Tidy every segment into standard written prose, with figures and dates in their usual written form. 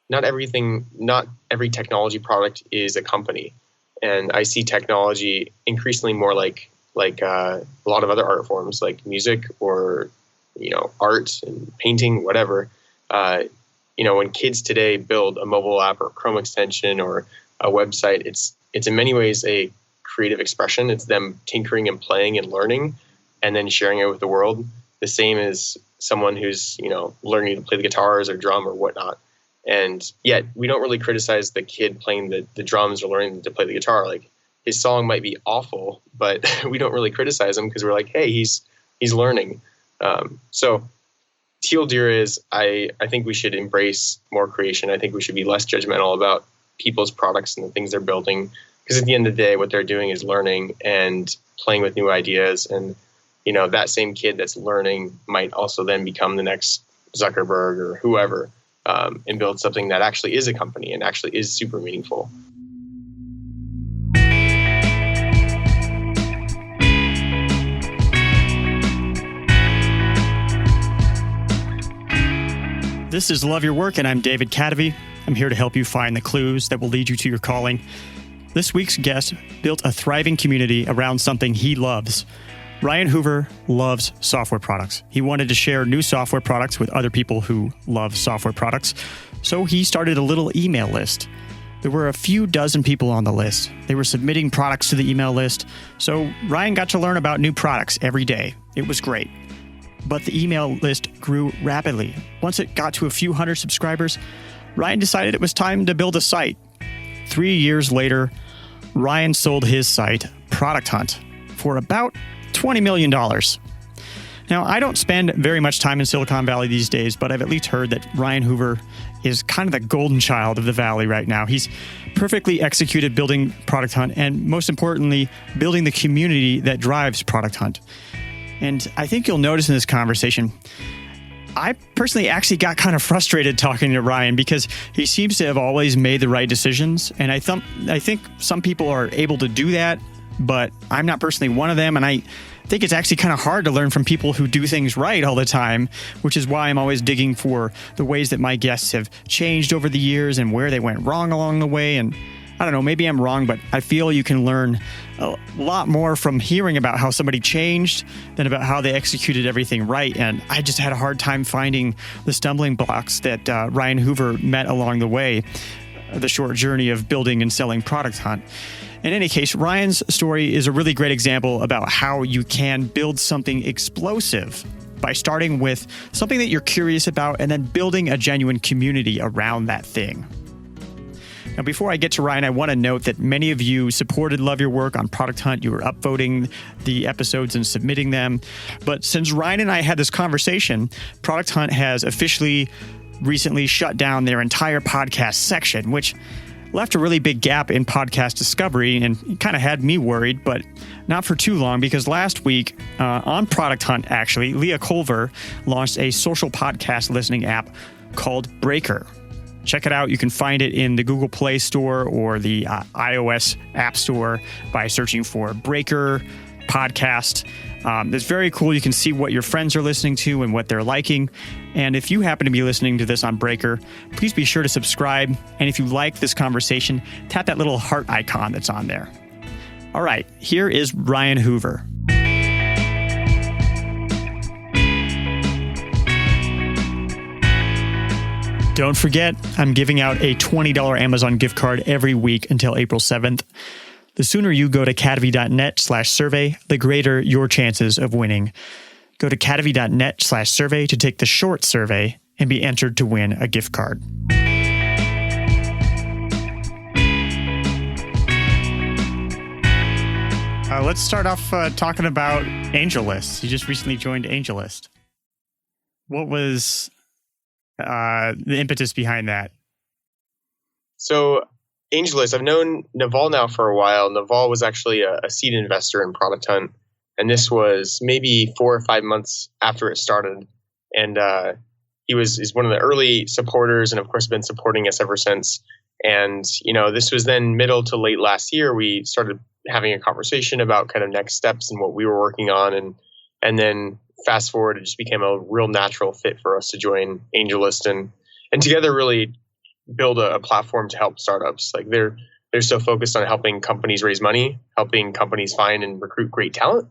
not every technology product is a company. And I see technology increasingly more like a lot of other art forms, like music or, art and painting, whatever. When kids today build a mobile app or a Chrome extension or a website, it's in many ways a creative expression. It's them tinkering and playing and learning and then sharing it with the world. The same as someone who's, learning to play the guitars or drum or whatnot. And yet we don't really criticize the kid playing the drums or learning to play the guitar. Like, his song might be awful, but we don't really criticize him because we're like, hey, he's learning. So Teal Deer is, I think we should embrace more creation. I think we should be less judgmental about people's products and the things they're building, because at the end of the day, what they're doing is learning and playing with new ideas. And, that same kid that's learning might also then become the next Zuckerberg or whoever, and build something that actually is a company and actually is super meaningful. This is Love Your Work, and I'm David Cadavy. I'm here to help you find the clues that will lead you to your calling. This week's guest built a thriving community around something he loves. Ryan Hoover loves software products. He wanted to share new software products with other people who love software products, so he started a little email list. There were a few dozen people on the list. They were submitting products to the email list, so Ryan got to learn about new products every day. It was great. But the email list grew rapidly. Once it got to a few hundred subscribers, Ryan decided it was time to build a site. 3 years later, Ryan sold his site, ProductHunt, for about $20 million. Now, I don't spend very much time in Silicon Valley these days, but I've at least heard that Ryan Hoover is kind of the golden child of the Valley right now. He's perfectly executed building ProductHunt and, most importantly, building the community that drives ProductHunt. And I think you'll notice in this conversation, I personally actually got kind of frustrated talking to Ryan because he seems to have always made the right decisions. And I think some people are able to do that, but I'm not personally one of them. And I think it's actually kind of hard to learn from people who do things right all the time, which is why I'm always digging for the ways that my guests have changed over the years and where they went wrong along the way. And I don't know, maybe I'm wrong, but I feel you can learn a lot more from hearing about how somebody changed than about how they executed everything right. And I just had a hard time finding the stumbling blocks that Ryan Hoover met along the way, the short journey of building and selling ProductHunt. In any case, Ryan's story is a really great example about how you can build something explosive by starting with something that you're curious about and then building a genuine community around that thing. Now, before I get to Ryan, I want to note that many of you supported Love Your Work on ProductHunt. You were upvoting the episodes and submitting them. But since Ryan and I had this conversation, ProductHunt has officially recently shut down their entire podcast section, which left a really big gap in podcast discovery and kind of had me worried, but not for too long, because last week on ProductHunt, actually, Leah Culver launched a social podcast listening app called Breaker. Check it out. You can find it in the Google Play Store or the iOS App Store by searching for Breaker Podcast. It's very cool. You can see what your friends are listening to and what they're liking. And if you happen to be listening to this on Breaker, please be sure to subscribe. And if you like this conversation, tap that little heart icon that's on there. All right, here is Ryan Hoover. Don't forget, I'm giving out a $20 Amazon gift card every week until April 7th. The sooner you go to cadavy.net/survey, the greater your chances of winning. Go to cadavy.net/survey to take the short survey and be entered to win a gift card. Let's start off talking about AngelList. You just recently joined AngelList. What was the impetus behind that? So AngelList, I've known Naval now for a while. Naval was actually a seed investor in ProductHunt, and this was maybe 4 or 5 months after it started. And he's one of the early supporters, and of course been supporting us ever since. And this was then middle to late last year. We started having a conversation about kind of next steps and what we were working on, and then fast forward, it just became a real natural fit for us to join AngelList and together really build a platform to help startups. Like they're so focused on helping companies raise money, helping companies find and recruit great talent.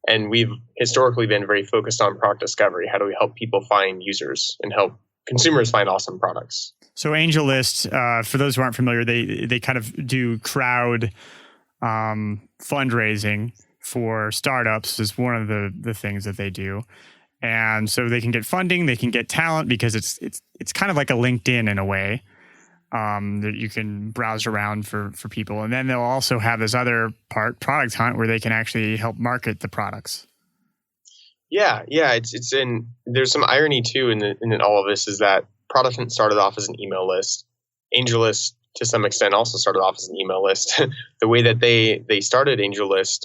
And we've historically been very focused on product discovery. How do we help people find users and help consumers find awesome products? So AngelList, for those who aren't familiar, they kind of do crowd fundraising for startups is one of the things that they do. And so they can get funding, they can get talent, because it's kind of like a LinkedIn in a way, that you can browse around for people. And then they'll also have this other part, Product Hunt, where they can actually help market the products. Yeah. There's some irony too in all of this, is that Product Hunt started off as an email list. AngelList, to some extent, also started off as an email list. The way that they started AngelList,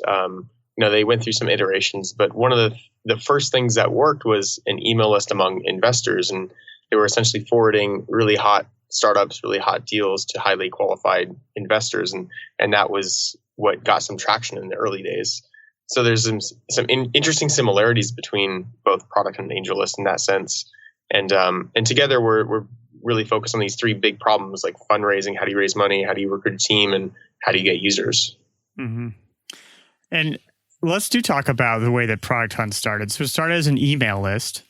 they went through some iterations, but one of the first things that worked was an email list among investors, and they were essentially forwarding really hot startups, really hot deals to highly qualified investors, and that was what got some traction in the early days. So there's some interesting similarities between both Product and AngelList in that sense, and together we're really focused on these three big problems, like fundraising, how do you raise money, how do you recruit a team, and how do you get users. Mm-hmm. And let's talk about the way that Product Hunt started. So it started as an email list.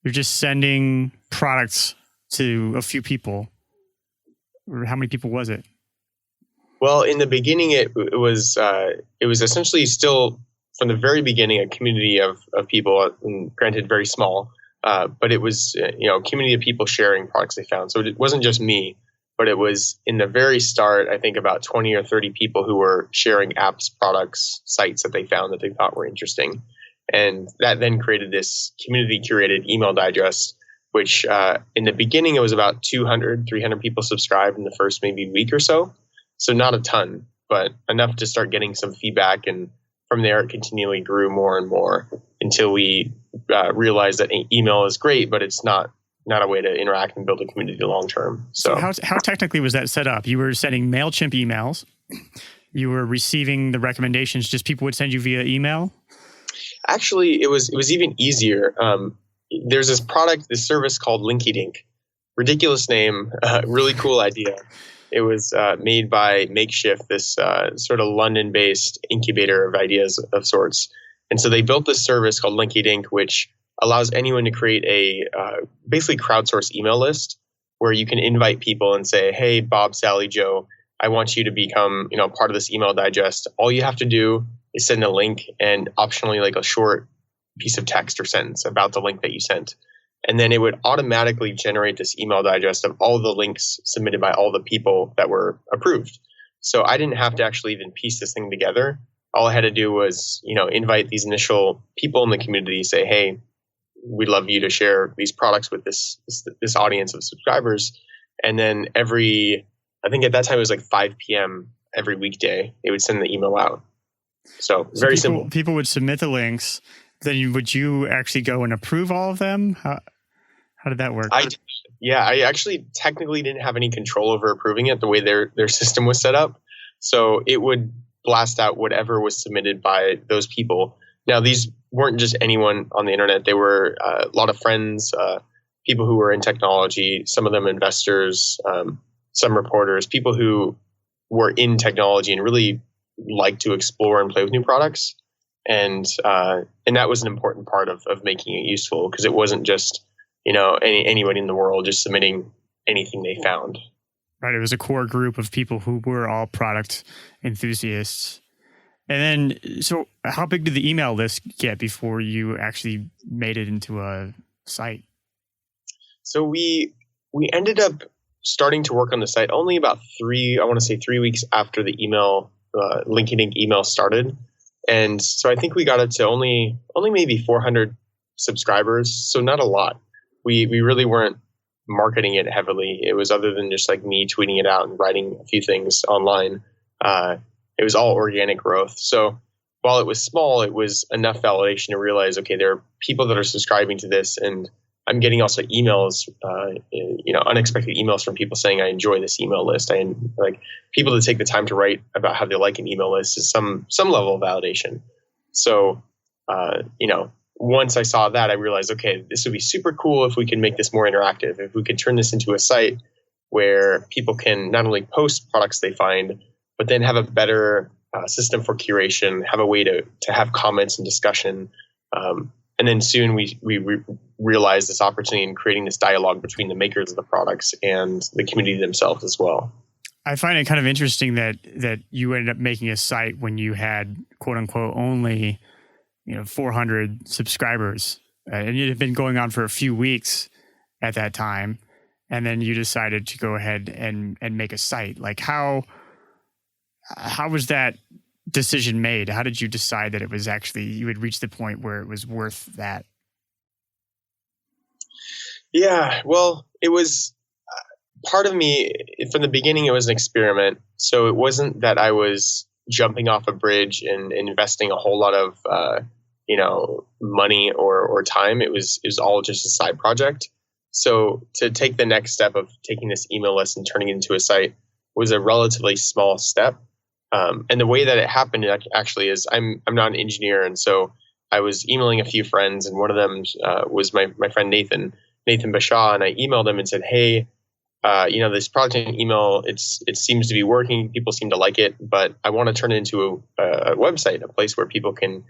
You're just sending products to a few people. Or how many people was it? Well, in the beginning, it was essentially still from the very beginning a community of people, and granted very small, but it was a community of people sharing products they found. So it wasn't just me, but it was in the very start, I think about 20 or 30 people who were sharing apps, products, sites that they found that they thought were interesting. And that then created this community curated email digest, which in the beginning, it was about 200, 300 people subscribed in the first maybe week or so. So not a ton, but enough to start getting some feedback. And from there, it continually grew more and more until we realized that email is great, but it's not a way to interact and build a community long term. So how technically was that set up? You were sending MailChimp emails. You were receiving the recommendations, just people would send you via email? Actually, it was even easier. There's this service called LinkyDink. Ridiculous name, really cool idea. It was made by Makeshift, this sort of London-based incubator of ideas of sorts. And so they built this service called LinkyDink, which allows anyone to create a basically crowdsourced email list where you can invite people and say, hey, Bob, Sally, Joe, I want you to become part of this email digest. All you have to do is send a link and optionally like a short piece of text or sentence about the link that you sent. And then it would automatically generate this email digest of all the links submitted by all the people that were approved. So I didn't have to actually even piece this thing together. All I had to do was, invite these initial people in the community, say, hey, we'd love you to share these products with this audience of subscribers. And then I think at that time it was like 5 p.m. every weekday, it would send the email out. So very simple. People would submit the links. Then would you actually go and approve all of them? How did that work? I actually technically didn't have any control over approving it the way their system was set up. So it would blast out whatever was submitted by those people. Now, these weren't just anyone on the internet. They were a lot of friends, people who were in technology, some of them investors, some reporters, people who were in technology and really like to explore and play with new products. And that was an important part of making it useful, because it wasn't just, anybody in the world just submitting anything they found. Right. It was a core group of people who were all product enthusiasts. And then, so how big did the email list get before you actually made it into a site? So we ended up starting to work on the site only about 3 weeks after the email, LinkedIn email started. And so I think we got it to only maybe 400 subscribers. So not a lot. We really weren't marketing it heavily. It was, other than just like me tweeting it out and writing a few things online. It was all organic growth. So while it was small, it was enough validation to realize, okay, there are people that are subscribing to this, and I'm getting also emails, unexpected emails from people saying, I enjoy this email list. I like people that take the time to write about how they like an email list is some level of validation. So, once I saw that, I realized, okay, this would be super cool if we can make this more interactive, if we could turn this into a site where people can not only post products they find, but then have a better system for curation, have a way to have comments and discussion. And then soon we realized this opportunity in creating this dialogue between the makers of the products and the community themselves as well. I find it kind of interesting that you ended up making a site when you had quote unquote only 400 subscribers, and it had been going on for a few weeks at that time, and then you decided to go ahead and make a site. Like how was that decision made? How did you decide that it was actually, you had reached the point where it was worth that? Yeah, well, it was part of me from the beginning. It was an experiment. So it wasn't that I was jumping off a bridge and investing a whole lot of, money or time. It was all just a side project. So to take the next step of taking this email list and turning it into a site was a relatively small step. And the way that it happened actually is I'm not an engineer. And so I was emailing a few friends, and one of them was my friend Nathan Bashaw. And I emailed him and said, hey, this ProductHunt email, it seems to be working. People seem to like it, but I want to turn it into a website, a place where people can,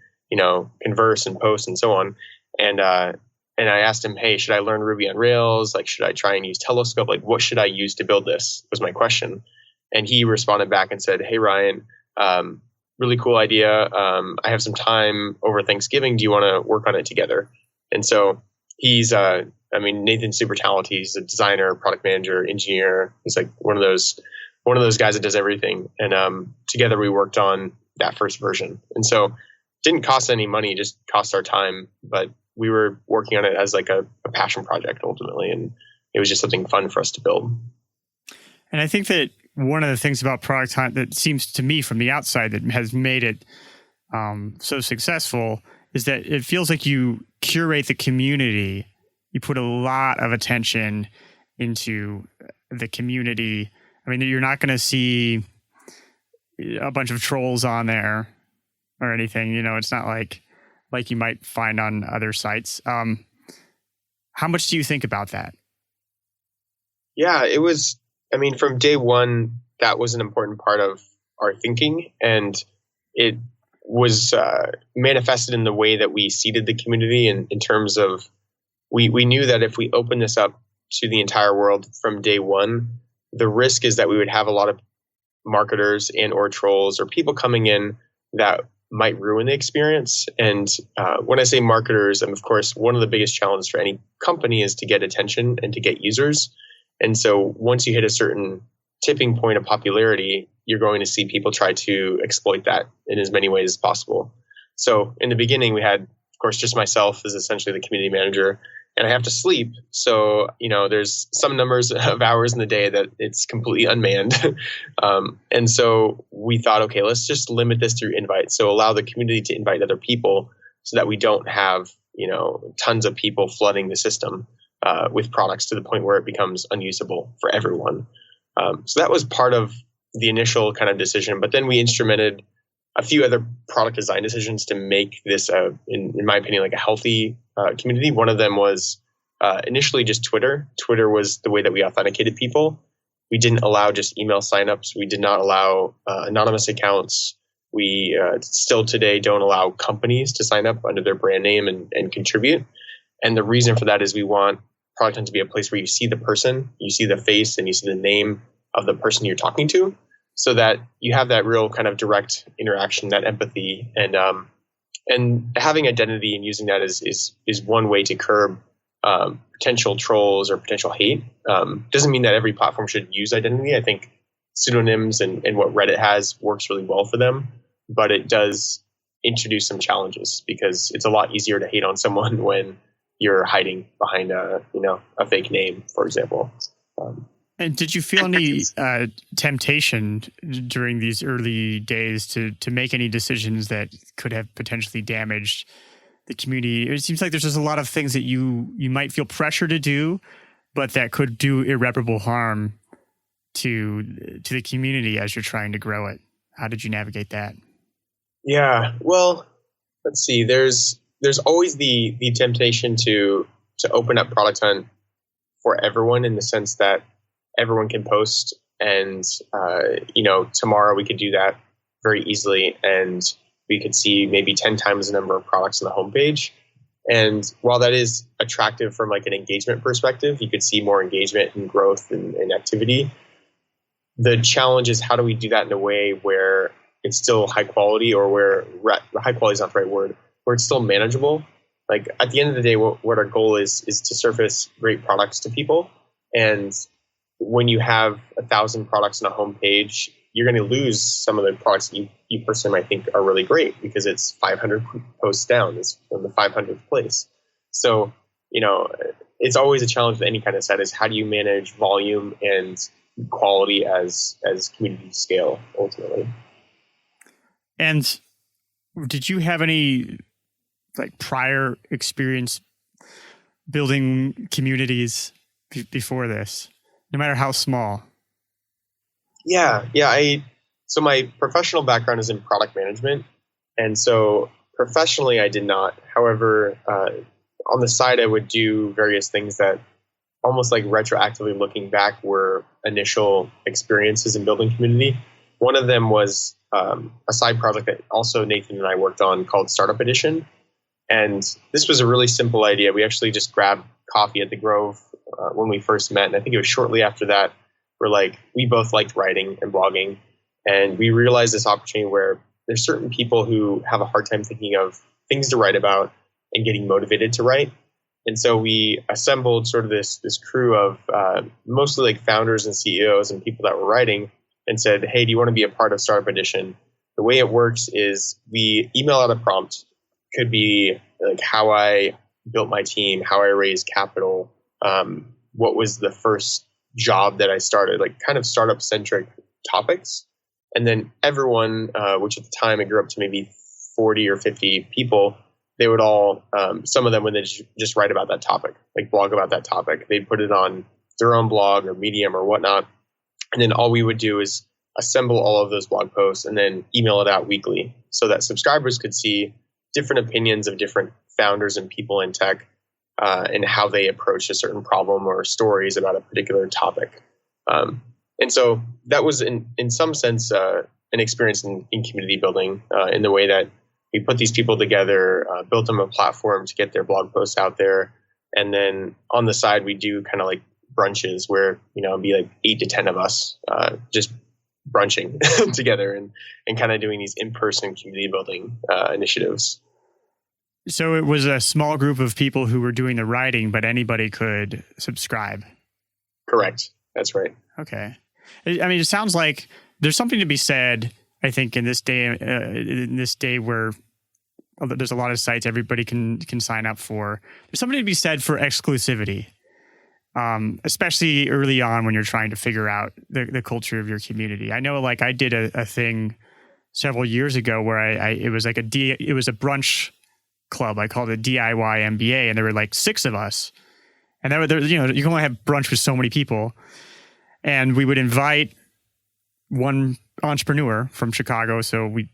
converse and post and so on. And I asked him, hey, should I learn Ruby on Rails? Like, should I try and use Telescope? Like, what should I use to build this? Was my question. And he responded back and said, hey, Ryan, really cool idea. I have some time over Thanksgiving. Do you want to work on it together? And so he's, Nathan's super talented. He's a designer, product manager, engineer. He's like one of those guys that does everything. And together we worked on that first version. And so it didn't cost any money, it just cost our time. But we were working on it as like a passion project ultimately. And it was just something fun for us to build. And I think that one of the things about ProductHunt that seems to me from the outside that has made it so successful is that it feels like you curate the community. You put a lot of attention into the community. I mean, you're not going to see a bunch of trolls on there or anything. It's not like you might find on other sites. How much do you think about that? Yeah, it was. From day one, that was an important part of our thinking, and it was manifested in the way that we seeded the community in terms of we knew that if we open this up to the entire world from day one, the risk is that we would have a lot of marketers and or trolls or people coming in that might ruin the experience. And when I say marketers, of course, one of the biggest challenges for any company is to get attention and to get users. And so once you hit a certain tipping point of popularity, you're going to see people try to exploit that in as many ways as possible. So in the beginning, we had, of course, just myself as essentially the community manager, and I have to sleep. So, there's some numbers of hours in the day that it's completely unmanned. And so we thought, okay, let's just limit this through invites. So allow the community to invite other people so that we don't have, tons of people flooding the system with products to the point where it becomes unusable for everyone. So that was part of the initial kind of decision. But then we instrumented a few other product design decisions to make this, in my opinion, like a healthy community. One of them was initially just Twitter. Twitter was the way that we authenticated people. We didn't allow just email signups. We did not allow anonymous accounts. We still today don't allow companies to sign up under their brand name and contribute. And the reason for that is we want ProductHunt to be a place where you see the person, you see the face, and you see the name of the person you're talking to, so that you have that real kind of direct interaction, that empathy, and having identity and using that is one way to curb potential trolls or potential hate. Doesn't mean that every platform should use identity. I think pseudonyms and what Reddit has works really well for them, but it does introduce some challenges because it's a lot easier to hate on someone when you're hiding behind a fake name, for example. And did you feel any temptation during these early days to make any decisions that could have potentially damaged the community? It seems like there's just a lot of things that you might feel pressure to do, but that could do irreparable harm to the community as you're trying to grow it. How did you navigate that? Yeah, well, let's see. There's always the temptation to open up ProductHunt for everyone, in the sense that everyone can post, and tomorrow we could do that very easily, and we could see maybe 10 times the number of products on the homepage. And while that is attractive from like an engagement perspective, you could see more engagement and growth and activity. The challenge is, how do we do that in a way where it's still high quality, or where high quality is not the right word, where it's still manageable. Like at the end of the day, what our goal is to surface great products to people. And when you have 1,000 products on a homepage, you're going to lose some of the products that you personally might think are really great, because it's 500 posts down. It's from the 500th place. So, it's always a challenge with any kind of site, is how do you manage volume and quality as community scale ultimately. And did you have any like prior experience building communities before this, no matter how small? Yeah. So my professional background is in product management. And so professionally, I did not. However, on the side, I would do various things that almost like retroactively looking back were initial experiences in building community. One of them was a side project that also Nathan and I worked on called Startup Edition. And this was a really simple idea. We actually just grabbed coffee at the Grove when we first met. And I think it was shortly after that, we both liked writing and blogging. And we realized this opportunity where there's certain people who have a hard time thinking of things to write about and getting motivated to write. And so we assembled sort of this crew of mostly like founders and CEOs and people that were writing, and said, hey, do you want to be a part of Startup Edition? The way it works is we email out a prompt. Could be like how I built my team, how I raised capital, what was the first job that I started, like kind of startup centric topics. And then everyone, which at the time it grew up to maybe 40 or 50 people, they would all, some of them would just write about that topic, like blog about that topic. They'd put it on their own blog or Medium or whatnot. And then all we would do is assemble all of those blog posts and then email it out weekly so that subscribers could see different opinions of different founders and people in tech and how they approach a certain problem or stories about a particular topic. And so that was in some sense an experience in community building in the way that we put these people together, built them a platform to get their blog posts out there. And then on the side, we do kind of like brunches where, it'd be like 8 to 10 of us just brunching together and kind of doing these in-person community building initiatives. So it was a small group of people who were doing the writing, but anybody could subscribe. Correct. That's right. Okay. I mean, it sounds like there's something to be said, I think, in this day where there's a lot of sites everybody can sign up for. There's something to be said for exclusivity, especially early on when you're trying to figure out the culture of your community. I know, like I did a thing several years ago where it was like it was a brunch club. I called it DIY MBA, and there were like 6 of us, and you can only have brunch with so many people, and we would invite one entrepreneur from Chicago. So we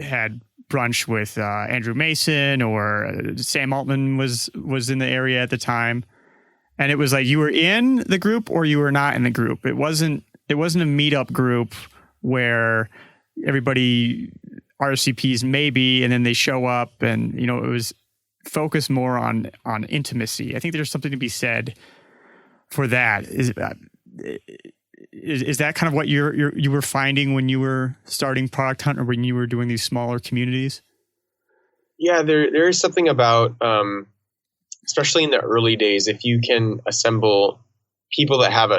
had brunch with Andrew Mason, or Sam Altman was in the area at the time. And it was like you were in the group or you were not in the group. It wasn't a meetup group where everybody RSVPs maybe, and then they show up, and it was focused more on intimacy. I think there's something to be said for that. Is that kind of what you were finding when you were starting Product Hunt, or when you were doing these smaller communities? Yeah, there is something about, especially in the early days, if you can assemble people that have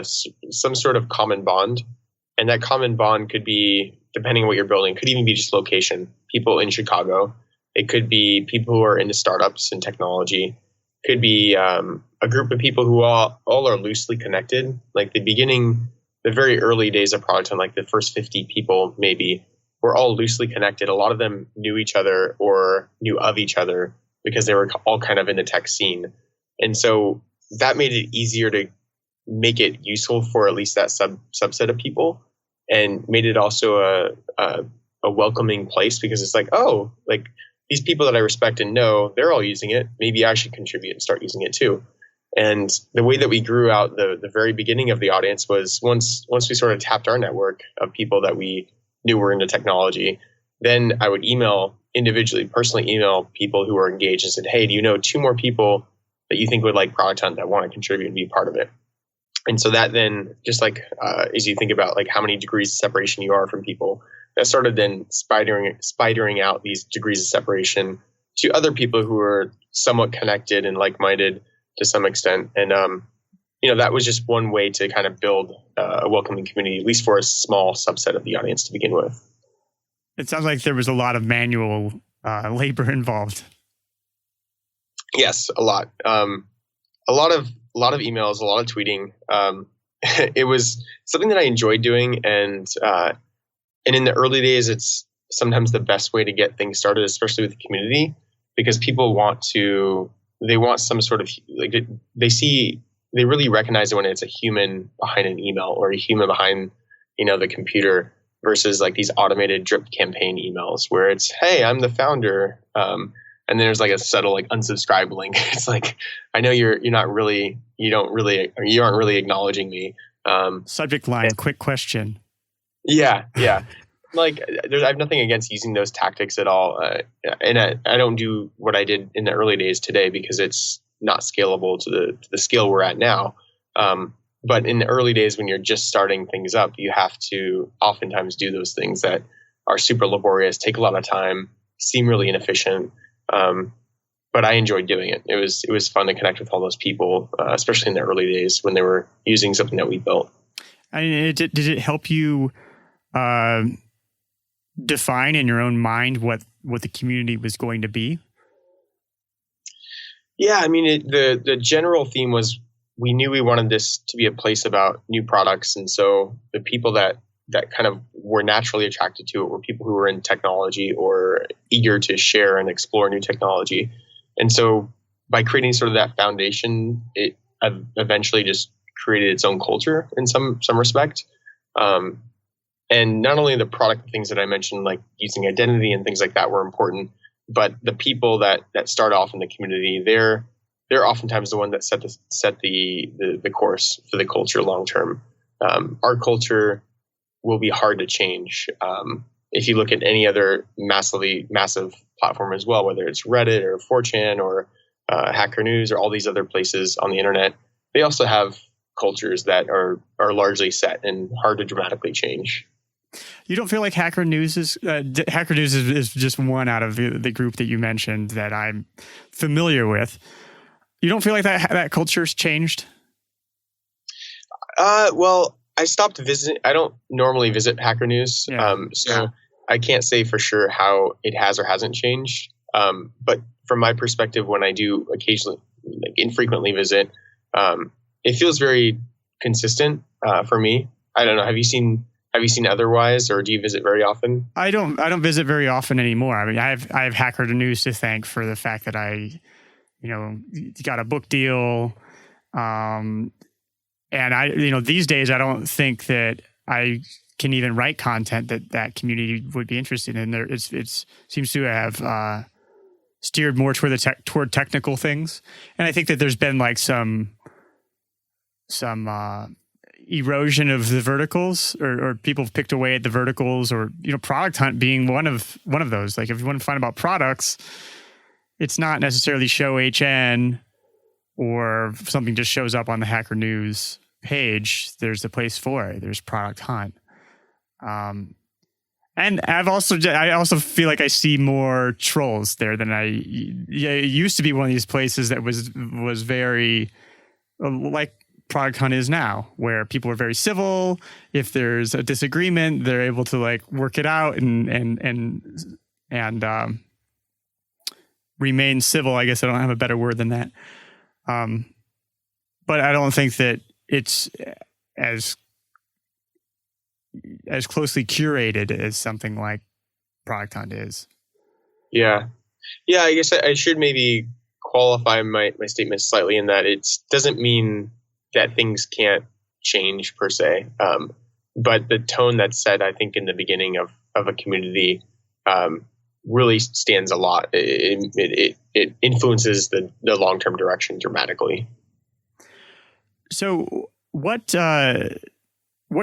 some sort of common bond, and that common bond could be, depending on what you're building, could even be just location. People in Chicago. It could be people who are into startups and technology. Could be a group of people who all are loosely connected. Like the very early days of Product Hunt, like the first 50 people maybe, were all loosely connected. A lot of them knew each other or knew of each other because they were all kind of in the tech scene. And so that made it easier to make it useful for at least that subset of people, and made it also a welcoming place, because it's like, oh, like these people that I respect and know, they're all using it. Maybe I should contribute and start using it too. And the way that we grew out the very beginning of the audience was once we sort of tapped our network of people that we knew were into technology, then I would personally email people who were engaged and said, hey, do you know 2 more people that you think would like Product Hunt that want to contribute and be part of it? And so that then, just like as you think about like how many degrees of separation you are from people, that started then spidering out these degrees of separation to other people who are somewhat connected and like-minded to some extent. And, that was just one way to kind of build a welcoming community, at least for a small subset of the audience to begin with. It sounds like there was a lot of manual labor involved. Yes, a lot. A lot of emails, a lot of tweeting. It was something that I enjoyed doing, and in the early days, it's sometimes the best way to get things started, especially with the community, because people want some sort of they really recognize it when it's a human behind an email or a human behind the computer versus like these automated drip campaign emails where it's, hey, I'm the founder. And then there's like a subtle like unsubscribe link. It's like, I know you aren't really acknowledging me. Subject line, quick question. Yeah. Like I have nothing against using those tactics at all. And I don't do what I did in the early days today because it's not scalable to the scale we're at now. But in the early days when you're just starting things up, you have to oftentimes do those things that are super laborious, take a lot of time, seem really inefficient. But I enjoyed doing it. It was fun to connect with all those people, especially in the early days when they were using something that we built. Did it help you define in your own mind what the community was going to be? Yeah, I mean, the general theme was we knew we wanted this to be a place about new products, and so the people that kind of were naturally attracted to it were people who were in technology or eager to share and explore new technology. And so by creating sort of that foundation, it eventually just created its own culture in some respect. And not only the product things that I mentioned, like using identity and things like that were important, but the people that start off in the community, they're oftentimes the one that set the course for the culture long term. Our culture will be hard to change. If you look at any other massive platform as well, whether it's Reddit or 4chan or Hacker News or all these other places on the internet, they also have cultures that are largely set and hard to dramatically change. You don't feel like Hacker News is just one out of the group that you mentioned that I'm familiar with. You don't feel like that culture's changed? Well, I stopped visiting. I don't normally visit Hacker News, so I can't say for sure how it has or hasn't changed. But from my perspective, when I do occasionally, like infrequently visit, it feels very consistent for me. I don't know. Have you seen otherwise, or do you visit very often? I don't visit very often anymore. I mean, I have Hacker News to thank for the fact that I, got a book deal. And I, these days I don't think that I can even write content that community would be interested in. There, it seems to have steered more toward technical things, and I think that there's been like some erosion of the verticals, or people have picked away at the verticals, or Product Hunt being one of those. Like if you want to find about products, it's not necessarily Show HN or something just shows up on the Hacker News page. There's a place for it. There's Product Hunt. And I also feel like I see more trolls there than it used to be one of these places that was very like Product Hunt is now, where people are very civil. If there's a disagreement, they're able to like work it out and remain civil. I guess I don't have a better word than that. But I don't think that it's as closely curated as something like Product Hunt is. Yeah. I guess I should maybe qualify my statement slightly in that it doesn't mean that things can't change per se. But the tone that's set, I think, in the beginning of a community really stands a lot. It influences the long-term direction dramatically. So what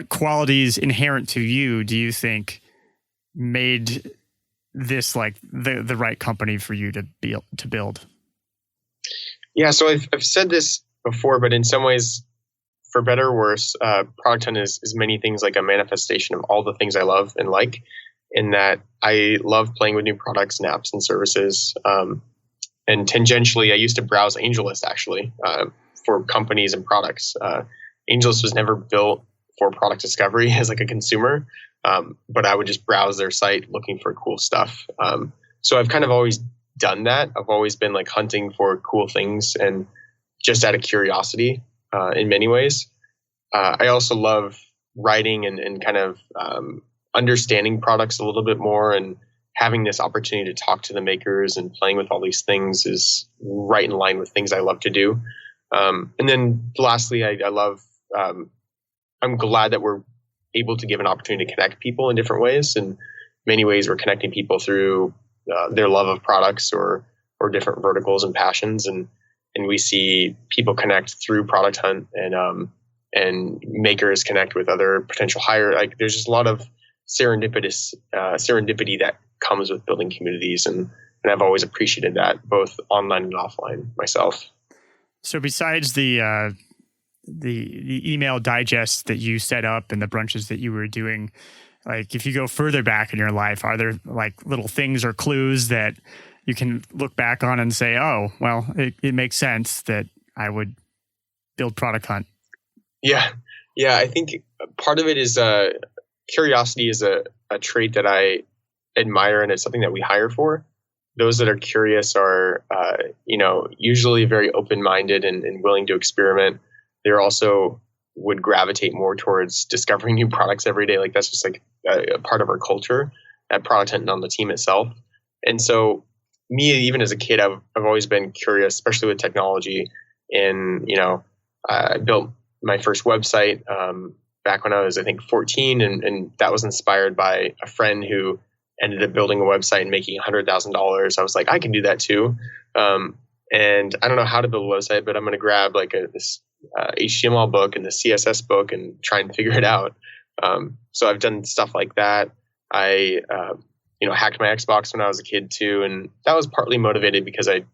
qualities inherent to you do you think made this like the right company for you to build? Yeah, so I've said this before, but in some ways, for better or worse, Product Hunt is many things like a manifestation of all the things I love and like, in that I love playing with new products and apps and services. And tangentially, I used to browse AngelList actually for companies and products. AngelList was never built for product discovery as like a consumer, but I would just browse their site looking for cool stuff. So I've kind of always done that. I've always been like hunting for cool things and just out of curiosity in many ways. I also love writing and kind of understanding products a little bit more, and having this opportunity to talk to the makers and playing with all these things is right in line with things I love to do. And then lastly, I love, I'm glad that we're able to give an opportunity to connect people in different ways. In many ways, we're connecting people through their love of products or different verticals and passions. And we see people connect through Product Hunt, and makers connect with other potential hire. Like there's just a lot of serendipity that comes with building communities, and I've always appreciated that, both online and offline myself. So besides the email digest that you set up and the brunches that you were doing, like if you go further back in your life, are there like little things or clues that you can look back on and say, oh, well, it makes sense that I would build Product Hunt? Yeah. I think part of it is curiosity is a trait that I admire, and it's something that we hire for. Those that are curious are, usually very open-minded and willing to experiment. They're also would gravitate more towards discovering new products every day. Like that's just like a part of our culture at Product Hunt and on the team itself. And so me, even as a kid, I've always been curious, especially with technology. And, I built my first website back when I was, I think, 14. And that was inspired by a friend who ended up building a website and making $100,000. I was like, I can do that too. And I don't know how to build a website, but I'm going to grab like this HTML book and the CSS book and try and figure it out. So I've done stuff like that. I, hacked my Xbox when I was a kid too. And that was partly motivated because I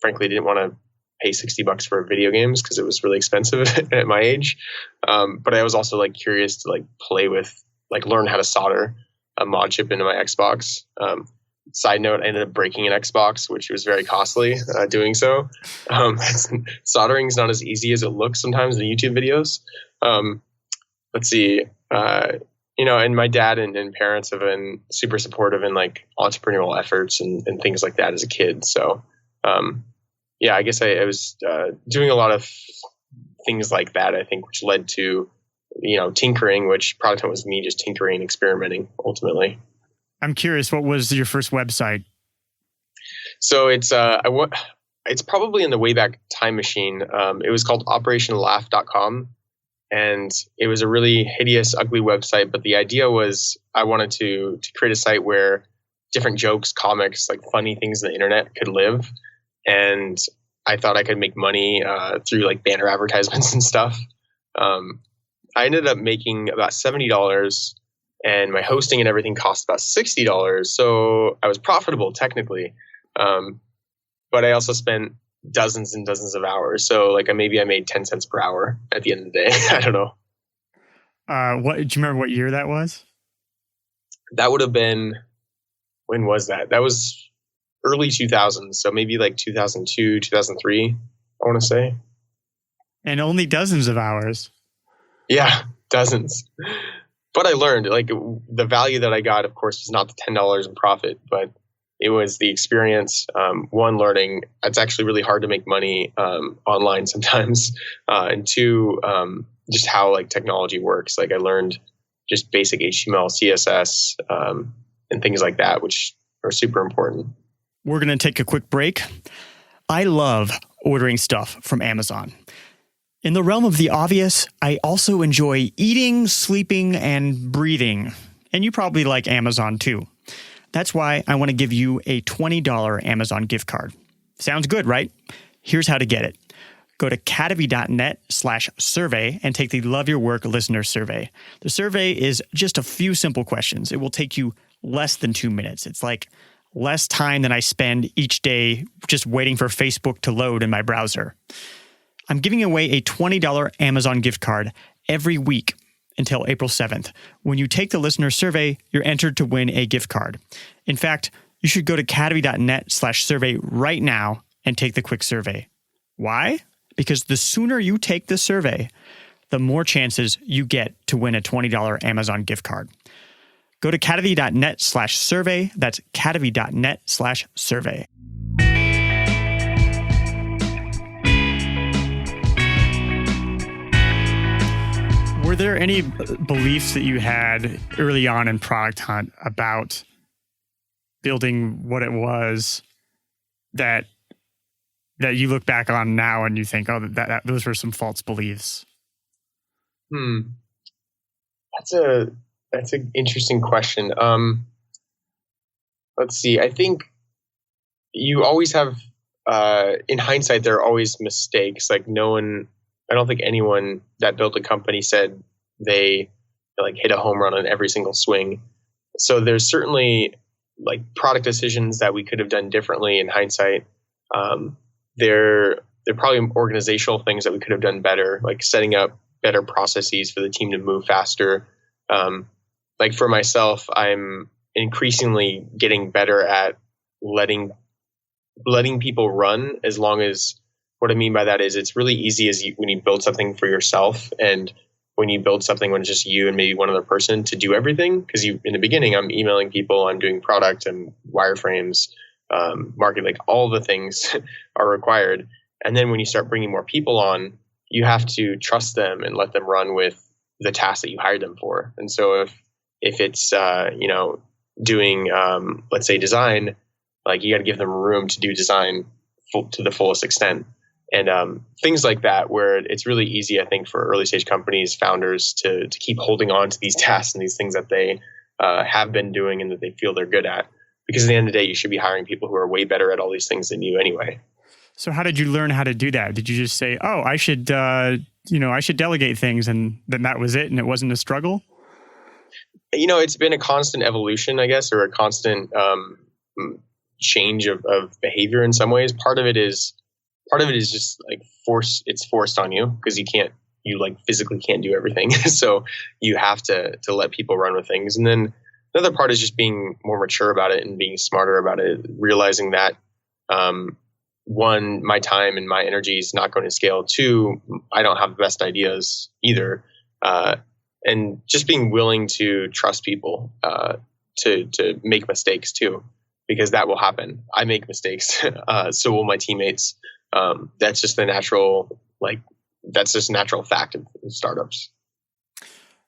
frankly didn't want to pay $60 for video games because it was really expensive at my age. But I was also like curious to like play with, like learn how to solder a mod chip into my Xbox. Side note, I ended up breaking an Xbox, which was very costly doing so. Soldering is not as easy as it looks sometimes in YouTube videos. Let's see. And my dad and parents have been super supportive in like entrepreneurial efforts and things like that as a kid. So, I guess I was doing a lot of things like that, I think, which led to, tinkering, which Product Hunt was me just tinkering and experimenting ultimately. I'm curious, what was your first website? So it's probably in the Wayback Time Machine. It was called OperationLaugh.com, and it was a really hideous, ugly website. But the idea was I wanted to create a site where different jokes, comics, like funny things on the internet could live, and I thought I could make money through like banner advertisements and stuff. I ended up making about $70. And my hosting and everything cost about $60. So I was profitable technically. But I also spent dozens and dozens of hours. So like maybe I made 10 cents per hour at the end of the day. I don't know. Do you remember what year that was? That would have been, when was that? That was early 2000s. So maybe like 2002, 2003, I want to say. And only dozens of hours. Yeah, dozens. But I learned, like, the value that I got, of course, was not the $10 in profit, but it was the experience. One, learning it's actually really hard to make money online sometimes, and two, just how like technology works. Like I learned just basic HTML, CSS, and things like that, which are super important. We're going to take a quick break. I love ordering stuff from Amazon. In the realm of the obvious, I also enjoy eating, sleeping, and breathing. And you probably like Amazon too. That's why I want to give you a $20 Amazon gift card. Sounds good, right? Here's how to get it. go to cadavy.net/survey and take the Love Your Work listener survey. The survey is just a few simple questions. It will take you less than 2 minutes. It's like less time than I spend each day just waiting for Facebook to load in my browser. I'm giving away a $20 Amazon gift card every week until April 7th. When you take the listener survey, you're entered to win a gift card. In fact, you should go to cadavy.net/survey right now and take the quick survey. Why? Because the sooner you take the survey, the more chances you get to win a $20 Amazon gift card. Go to cadavy.net/survey. That's cadavy.net/survey. Were there any beliefs that you had early on in Product Hunt about building what it was that you look back on now and you think, oh, that those were some false beliefs? That's an interesting question. Let's see. I think you always have, in hindsight, there are always mistakes. Like I don't think anyone that built a company said they like hit a home run on every single swing. So there's certainly like product decisions that we could have done differently in hindsight. There are probably organizational things that we could have done better, like setting up better processes for the team to move faster. Like for myself, I'm increasingly getting better at letting people run, as long as, what I mean by that is it's really easy when you build something for yourself, and when you build something when it's just you and maybe one other person to do everything. Because in the beginning, I'm emailing people, I'm doing product and wireframes, marketing, like all the things are required. And then when you start bringing more people on, you have to trust them and let them run with the task that you hired them for. And so if it's doing let's say design, like you got to give them room to do design to the fullest extent. And things like that, where it's really easy, I think, for early stage companies, founders to keep holding on to these tasks and these things that they have been doing and that they feel they're good at. Because at the end of the day, you should be hiring people who are way better at all these things than you anyway. So how did you learn how to do that? Did you just say, oh, I should delegate things, and then that was it and it wasn't a struggle? It's been a constant evolution, I guess, or a constant change of behavior in some ways. Part of it is just like it's forced on you, because you like physically can't do everything. So you have to let people run with things. And then another part is just being more mature about it and being smarter about it, realizing that, one, my time and my energy is not going to scale. Two, I don't have the best ideas either. And just being willing to trust people, to make mistakes too, because that will happen. I make mistakes. So will my teammates. That's just natural fact of startups.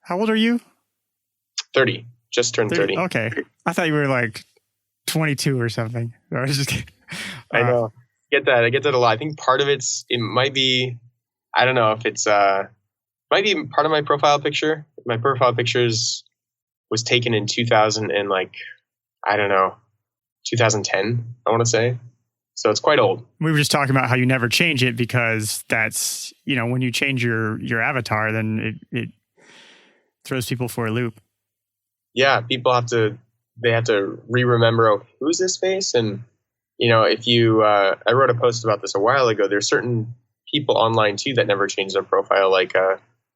How old are you? 30. Just turned 30. Okay. I thought you were like 22 or something. I was just kidding. I know. I get that a lot. I think part of it might be, I don't know if it's, might be part of my profile picture. My profile pictures was taken in 2000 and 2010, I want to say. So it's quite old. We were just talking about how you never change it, because that's, when you change your avatar, then it throws people for a loop. Yeah, people have to re-remember, oh, who's this face? And, if you, I wrote a post about this a while ago, there's certain people online too that never change their profile, like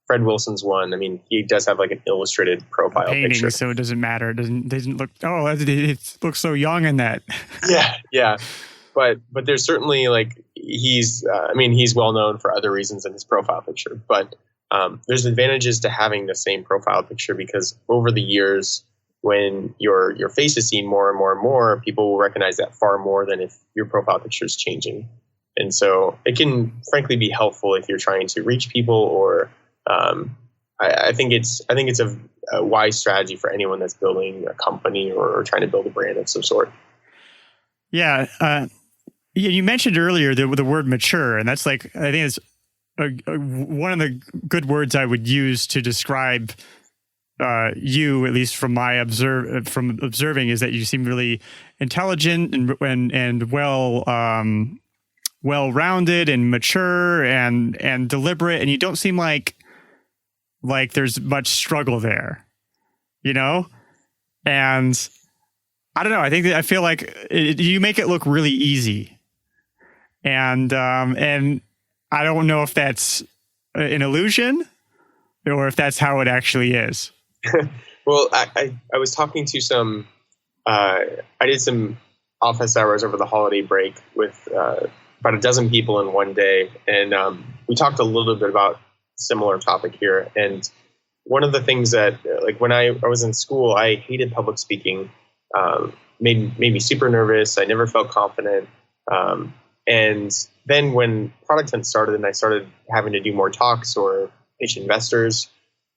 Fred Wilson's one. I mean, he does have like an illustrated profile picture. So it doesn't matter. It doesn't look, it looks so young in that. Yeah. But there's certainly he's well known for other reasons than his profile picture. But there's advantages to having the same profile picture, because over the years, when your face is seen more and more and more, people will recognize that far more than if your profile picture is changing. And so it can frankly be helpful if you're trying to reach people, or I think it's a wise strategy for anyone that's building a company or trying to build a brand of some sort. Yeah. You mentioned earlier the word mature, and that's I think it's one of the good words I would use to describe you, at least from my observing, is that you seem really intelligent and well well-rounded and mature and deliberate, and you don't seem like there's much struggle there, And I don't know. I feel like you make it look really easy, and I don't know if that's an illusion or if that's how it actually is. Well, I was talking to some. I did some office hours over the holiday break with about a dozen people in one day, and we talked a little bit about similar topic here. And one of the things that, like when I was in school, I hated public speaking. Made me super nervous. I never felt confident. And then when Product Hunt started and I started having to do more talks or pitch investors,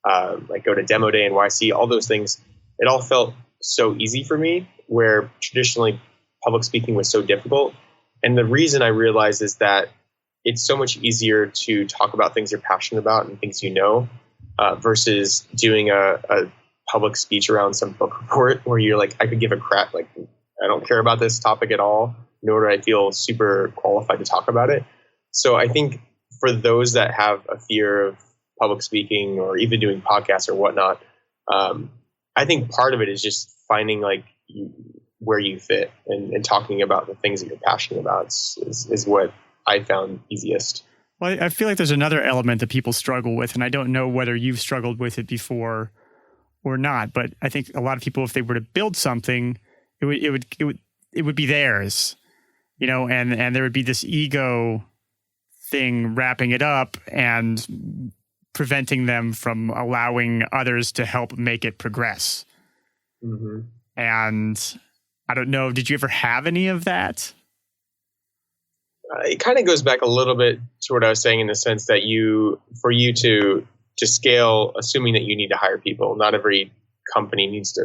like go to demo day and YC, all those things, it all felt so easy for me, where traditionally public speaking was so difficult. And the reason I realized is that it's so much easier to talk about things you're passionate about and things versus doing a public speech around some book report where you're like, I could give a crap, like I don't care about this topic at all, nor do I feel super qualified to talk about it. So I think for those that have a fear of public speaking or even doing podcasts or whatnot, I think part of it is just finding where you fit and talking about the things that you're passionate about is what I found easiest. Well, I feel like there's another element that people struggle with, and I don't know whether you've struggled with it before or not, but I think a lot of people, if they were to build something, it would be theirs, and there would be this ego thing wrapping it up and preventing them from allowing others to help make it progress. Mm-hmm. And I don't know, did you ever have any of that? It kind of goes back a little bit to what I was saying in the sense that for you to scale, assuming that you need to hire people, not every company needs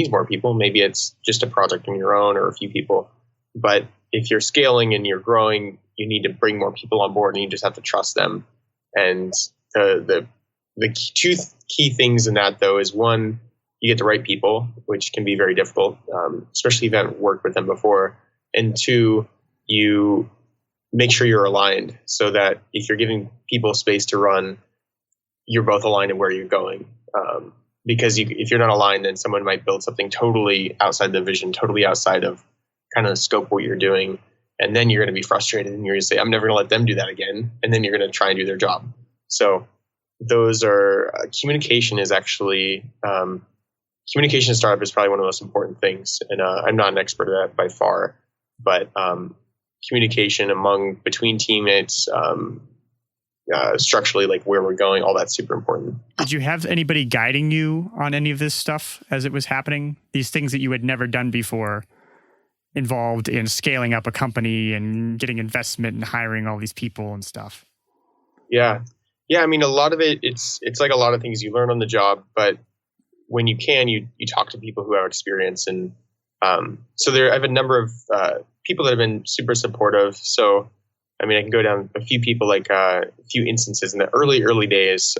more people. Maybe it's just a project on your own or a few people. But if you're scaling and you're growing, you need to bring more people on board, and you just have to trust them. And the two key things in that, though, is one, you get the right people, which can be very difficult, especially if you haven't worked with them before. And two, you make sure you're aligned so that if you're giving people space to run, you're both aligned in where you're going. Because if you're not aligned, then someone might build something totally outside the vision, totally outside of kind of the scope of what you're doing. And then you're going to be frustrated and you're going to say, I'm never going to let them do that again. And then you're going to try and do their job. So those are communication is actually communication in startup is probably one of the most important things. And I'm not an expert at that by far, but communication between teammates, structurally, like where we're going, all that's super important. Did you have anybody guiding you on any of this stuff as it was happening? These things that you had never done before, involved in scaling up a company and getting investment and hiring all these people and stuff? Yeah. I mean, a lot of it's like a lot of things you learn on the job, but when you can, you talk to people who have experience. And so I have a number of people that have been super supportive. So, I mean, I can go down a few people, like a few instances in the early days.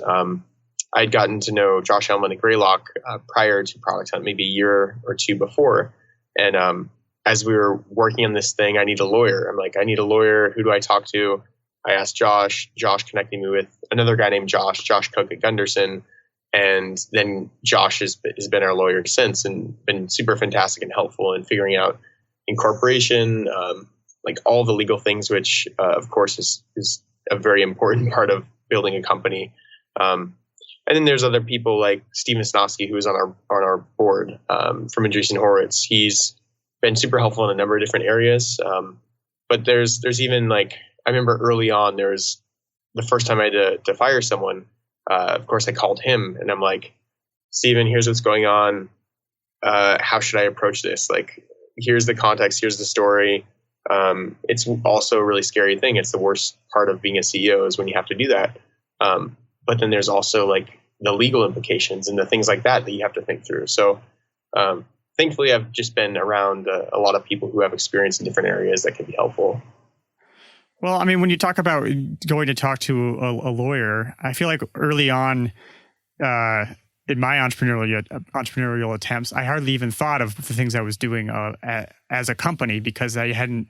I'd gotten to know Josh Elman at Greylock prior to Product Hunt, maybe a year or two before. And as we were working on this thing, I need a lawyer. I'm like, I need a lawyer. Who do I talk to? I asked Josh. Josh connected me with another guy named Josh Cook at Gunderson. And then Josh has been our lawyer since and been super fantastic and helpful in figuring out incorporation, like all the legal things, which of course is a very important part of building a company. And then there's other people like Steven Snosky, who is on our board from Andreessen Horowitz. He's been super helpful in a number of different areas. But there's even like, I remember early on, there was the first time I had to fire someone. Of course, I called him and I'm like, Steven, here's what's going on. How should I approach this? Like, here's the context. Here's the story. It's also a really scary thing. It's the worst part of being a CEO is when you have to do that. But then there's also like the legal implications and the things like that you have to think through. So thankfully, I've just been around a lot of people who have experience in different areas that can be helpful. Well, I mean, when you talk about going to talk to a lawyer, I feel like early on in my entrepreneurial attempts, I hardly even thought of the things I was doing as a company because I hadn't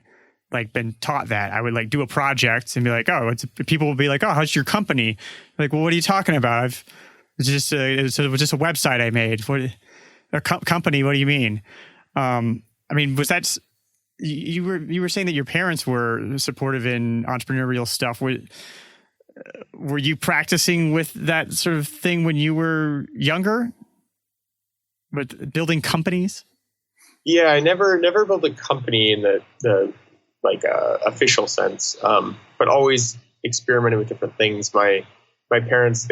like been taught that. I would like do a project and be like, oh, people will be like, oh, how's your company? Like, well, what are you talking about? It's just a website I made. Company? What do you mean? I mean, was that you were saying that your parents were supportive in entrepreneurial stuff? Were you practicing with that sort of thing when you were younger, with building companies? Yeah, I never built a company in the official sense, but always experimented with different things. My parents,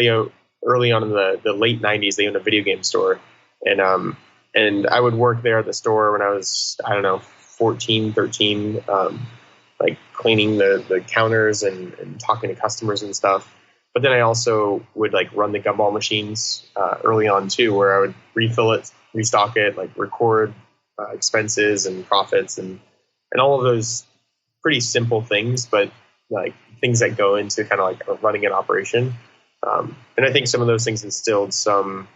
early on in the late 90s, they owned a video game store, and I would work there at the store when I was, I don't know, 14, 13, like cleaning the counters and talking to customers and stuff. But then I also would like run the gumball machines early on too, where I would refill it, restock it, like record expenses and profits and all of those pretty simple things, but like things that go into kind of like running an operation. And I think some of those things instilled some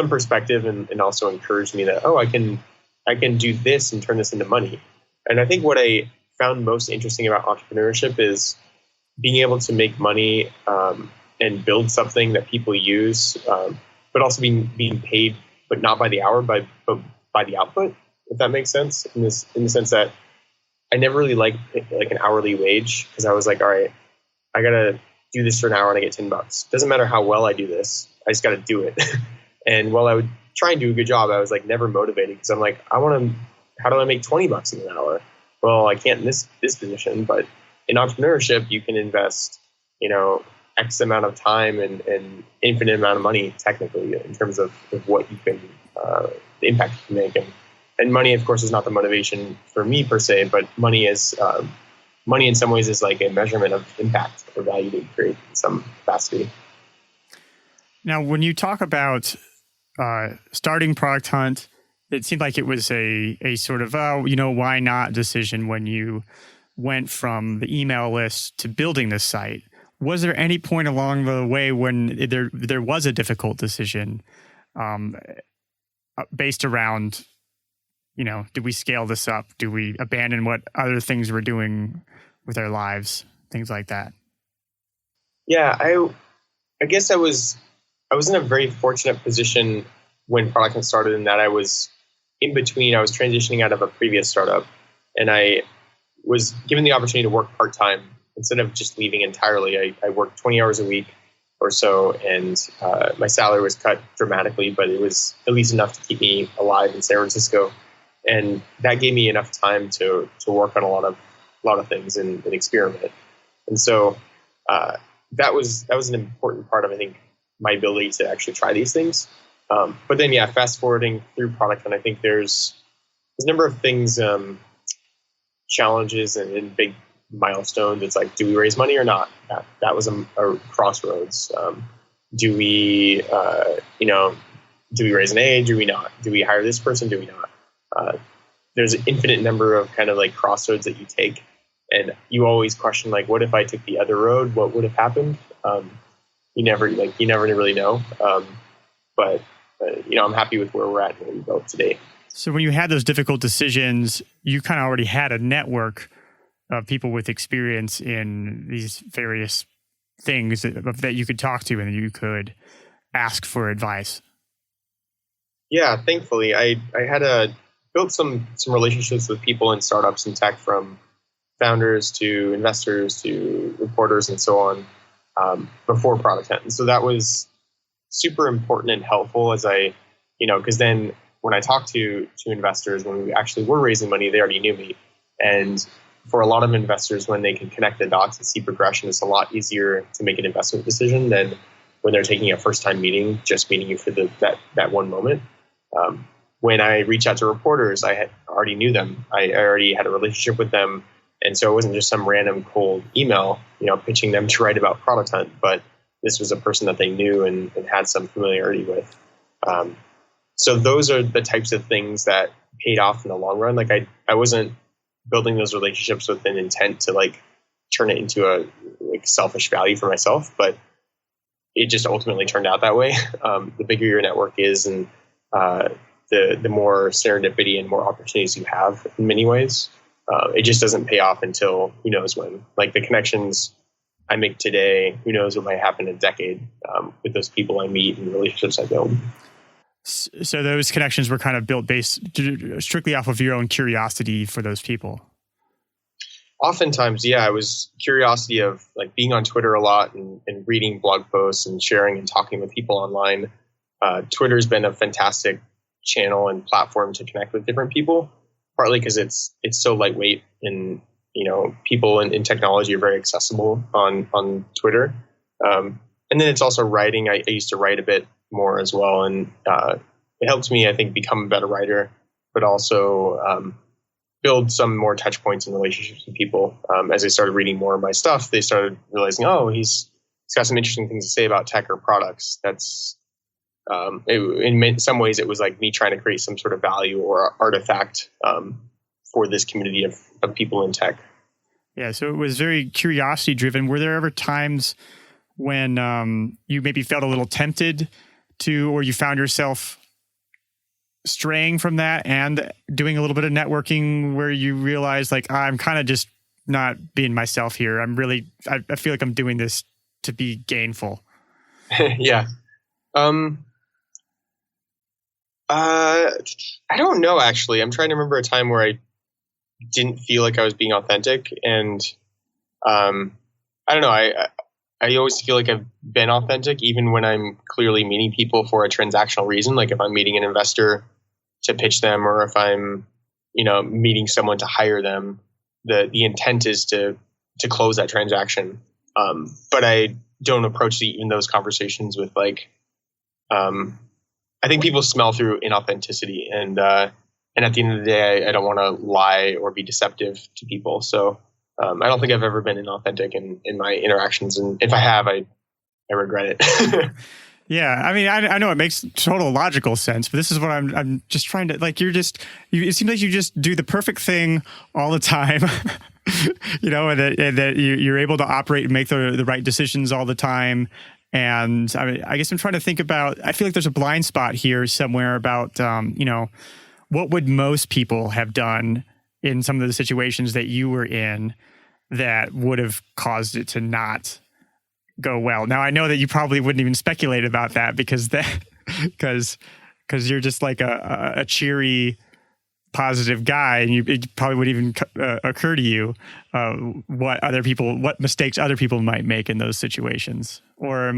perspective and also encouraged me that, oh, I can do this and turn this into money. And I think what I found most interesting about entrepreneurship is being able to make money and build something that people use, but also being paid, but not by the hour, but by the output, if that makes sense. In the sense that I never really liked like an hourly wage, because I was like, all right, I gotta do this for an hour and I get $10. Doesn't matter how well I do this, I just gotta do it. And while I would try and do a good job, I was like never motivated, because I'm like, how do I make $20 in an hour? Well, I can't in this position, but in entrepreneurship, you can invest, X amount of time and infinite amount of money, technically, in terms of what you can, the impact you can make. And money, of course, is not the motivation for me per se, but money in some ways is like a measurement of impact or value that you create in some capacity. Now, when you talk about starting Product Hunt, it seemed like it was a sort of, why not decision when you went from the email list to building this site. Was there any point along the way when there was a difficult decision based around, do we scale this up? Do we abandon what other things we're doing with our lives? Things like that. Yeah, I guess I was in a very fortunate position when Product Hunt started, in that I was in between. I was transitioning out of a previous startup, and I was given the opportunity to work part-time instead of just leaving entirely. I worked 20 hours a week or so, and my salary was cut dramatically, but it was at least enough to keep me alive in San Francisco. And that gave me enough time to work on a lot of things and experiment. And so that was an important part of, I think, my ability to actually try these things. But then, fast forwarding through Product Hunt, I think there's a number of things, challenges and big milestones. It's like, do we raise money or not? That was a crossroads. Do we, do we raise an A? Do we not? Do we hire this person? Do we not? There's an infinite number of kind of like crossroads that you take, and you always question, like, what if I took the other road? What would have happened? You never really know. But I'm happy with where we're at and where we go today. So when you had those difficult decisions, you kind of already had a network of people with experience in these various things that you could talk to and you could ask for advice. Yeah, thankfully, I had built some relationships with people in startups and tech, from founders to investors to reporters and so on, before Product Hunt. And so that was super important and helpful, as because then when I talked to investors, when we actually were raising money, they already knew me. And for a lot of investors, when they can connect the dots and see progression, it's a lot easier to make an investment decision than when they're taking a first-time meeting, just meeting you for that one moment. When I reached out to reporters, I already knew them. I already had a relationship with them. And so it wasn't just some random cold email, pitching them to write about Product Hunt, but this was a person that they knew and had some familiarity with. So those are the types of things that paid off in the long run. Like I wasn't building those relationships with an intent to like turn it into a selfish value for myself, but it just ultimately turned out that way. The bigger your network is, and the more serendipity and more opportunities you have in many ways. it just doesn't pay off until who knows when. Like the connections I make today, who knows what might happen in a decade with those people I meet and relationships I build. So those connections were kind of built based strictly off of your own curiosity for those people. Oftentimes, yeah, it was curiosity of like being on Twitter a lot and reading blog posts and sharing and talking with people online. Twitter's been a fantastic channel and platform to connect with different people, partly because it's so lightweight and people in technology are very accessible on Twitter. And then it's also writing. I used to write a bit more as well, and it helped me, I think, become a better writer, but also build some more touch points and relationships with people. As I started reading more of my stuff, they started realizing, oh, he's got some interesting things to say about tech or products. That's in some ways, it was like me trying to create some sort of value or artifact for this community of people in tech. Yeah, so it was very curiosity driven. Were there ever times when you maybe felt a little tempted to, or you found yourself straying from that and doing a little bit of networking where you realize like, I'm kind of just not being myself here. I feel like I'm doing this to be gainful. Yeah. I don't know, actually. I'm trying to remember a time where I didn't feel like I was being authentic. And I don't know. I always feel like I've been authentic, even when I'm clearly meeting people for a transactional reason. Like if I'm meeting an investor to pitch them, or if I'm, meeting someone to hire them, the intent is to close that transaction. But I don't approach even those conversations with like, I think people smell through inauthenticity, and at the end of the day, I don't want to lie or be deceptive to people. So I don't think I've ever been inauthentic in my interactions, and if I have, I regret it. Yeah, I mean, I know it makes total logical sense, but this is what I'm just trying to like. It seems like you just do the perfect thing all the time, and that you're able to operate and make the right decisions all the time. And I guess I'm trying to think about, I feel like there's a blind spot here somewhere about, what would most people have done in some of the situations that you were in that would have caused it to not go well. Now, I know that you probably wouldn't even speculate about that because you're just like a cheery, positive guy, and it probably wouldn't even occur to you what mistakes other people might make in those situations. Or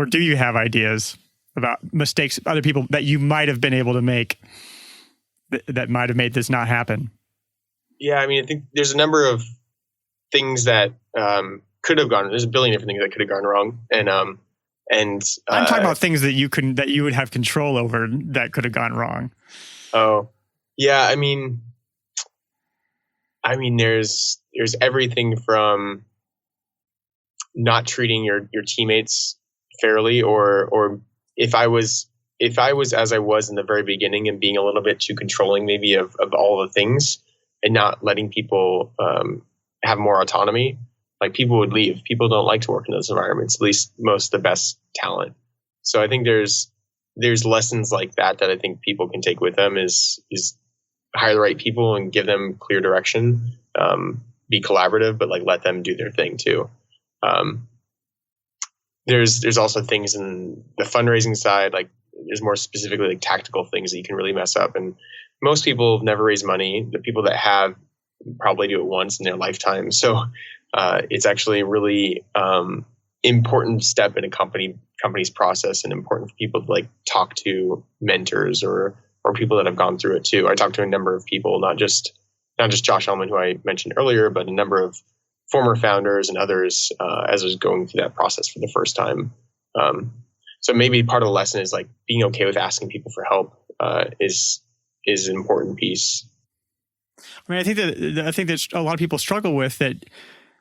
do you have ideas about mistakes other people that you might have been able to make that might have made this not happen? Yeah, I mean, I think there's a number of things that could have gone. There's a billion different things that could have gone wrong, and I'm talking about things that you would have control over that could have gone wrong. Oh, yeah. I mean, there's everything from not treating your teammates fairly, or if I was as I was in the very beginning and being a little bit too controlling maybe of all the things and not letting people have more autonomy, like people would leave. People don't like to work in those environments, at least most of the best talent. So I think there's lessons like that I think people can take with them is hire the right people and give them clear direction, be collaborative, but like let them do their thing too. There's also things in the fundraising side, like there's more specifically like tactical things that you can really mess up. And most people have never raised money. The people that have probably do it once in their lifetime. So it's actually a really important step in a company's process, and important for people to like talk to mentors or people that have gone through it too. I talked to a number of people, not just Josh Ellman, who I mentioned earlier, but a number of former founders and others as I was going through that process for the first time. So maybe part of the lesson is like being okay with asking people for help is an important piece. I mean, I think that a lot of people struggle with that.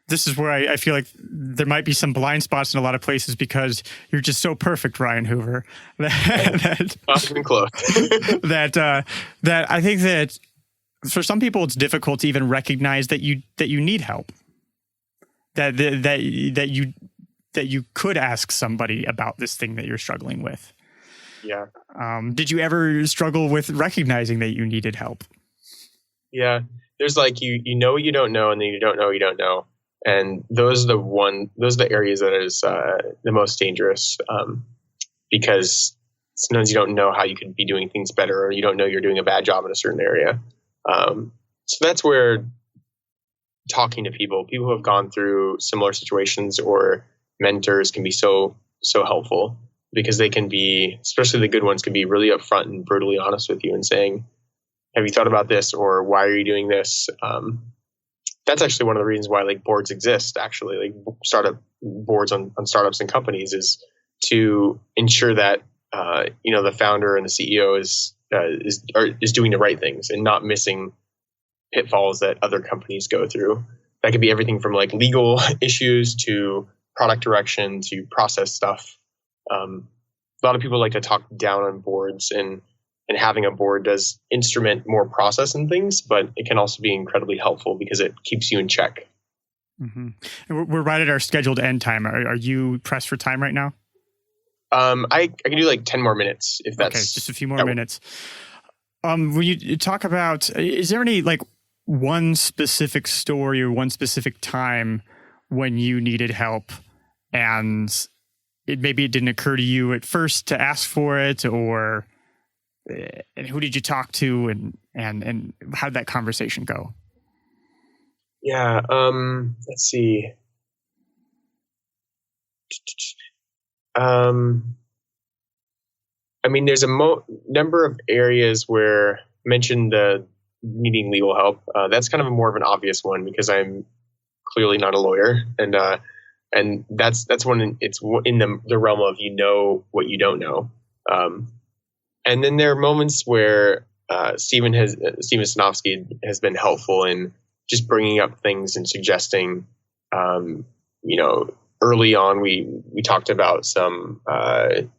This is where I feel like there might be some blind spots in a lot of places because you're just so perfect, Ryan Hoover. That close. that I think that for some people it's difficult to even recognize that you need help. That you could ask somebody about this thing that you're struggling with. Yeah. Did you ever struggle with recognizing that you needed help? Yeah. there's like you know what you don't know, and then you don't know what you don't know, and those are the areas that is the most dangerous, because sometimes you don't know how you could be doing things better, or you don't know you're doing a bad job in a certain area. So that's where talking to people who have gone through similar situations, or mentors, can be so helpful, because they can be, especially the good ones, can be really upfront and brutally honest with you and saying, have you thought about this, or why are you doing this? That's actually one of the reasons why like boards exist, actually, like startup boards on startups and companies, is to ensure that the founder and the CEO is doing the right things and not missing pitfalls that other companies go through. That could be everything from like legal issues to product direction to process stuff. A lot of people like to talk down on boards, and having a board does instrument more process and things, but it can also be incredibly helpful because it keeps you in check. Mm-hmm. And we're right at our scheduled end time. Are you pressed for time right now? I can do like 10 more minutes if that's... Okay, just a few more minutes. When you talk about, is there any like one specific story or one specific time when you needed help and maybe it didn't occur to you at first to ask for it, or and who did you talk to, and how did that conversation go? Yeah, let's see. I mean, there's a number of areas where I mentioned needing legal help. That's kind of more of an obvious one because I'm clearly not a lawyer, and that's when it's in the realm of what you don't know. And then there are moments where Steven Sinofsky has been helpful in just bringing up things and suggesting. Early on, we talked about some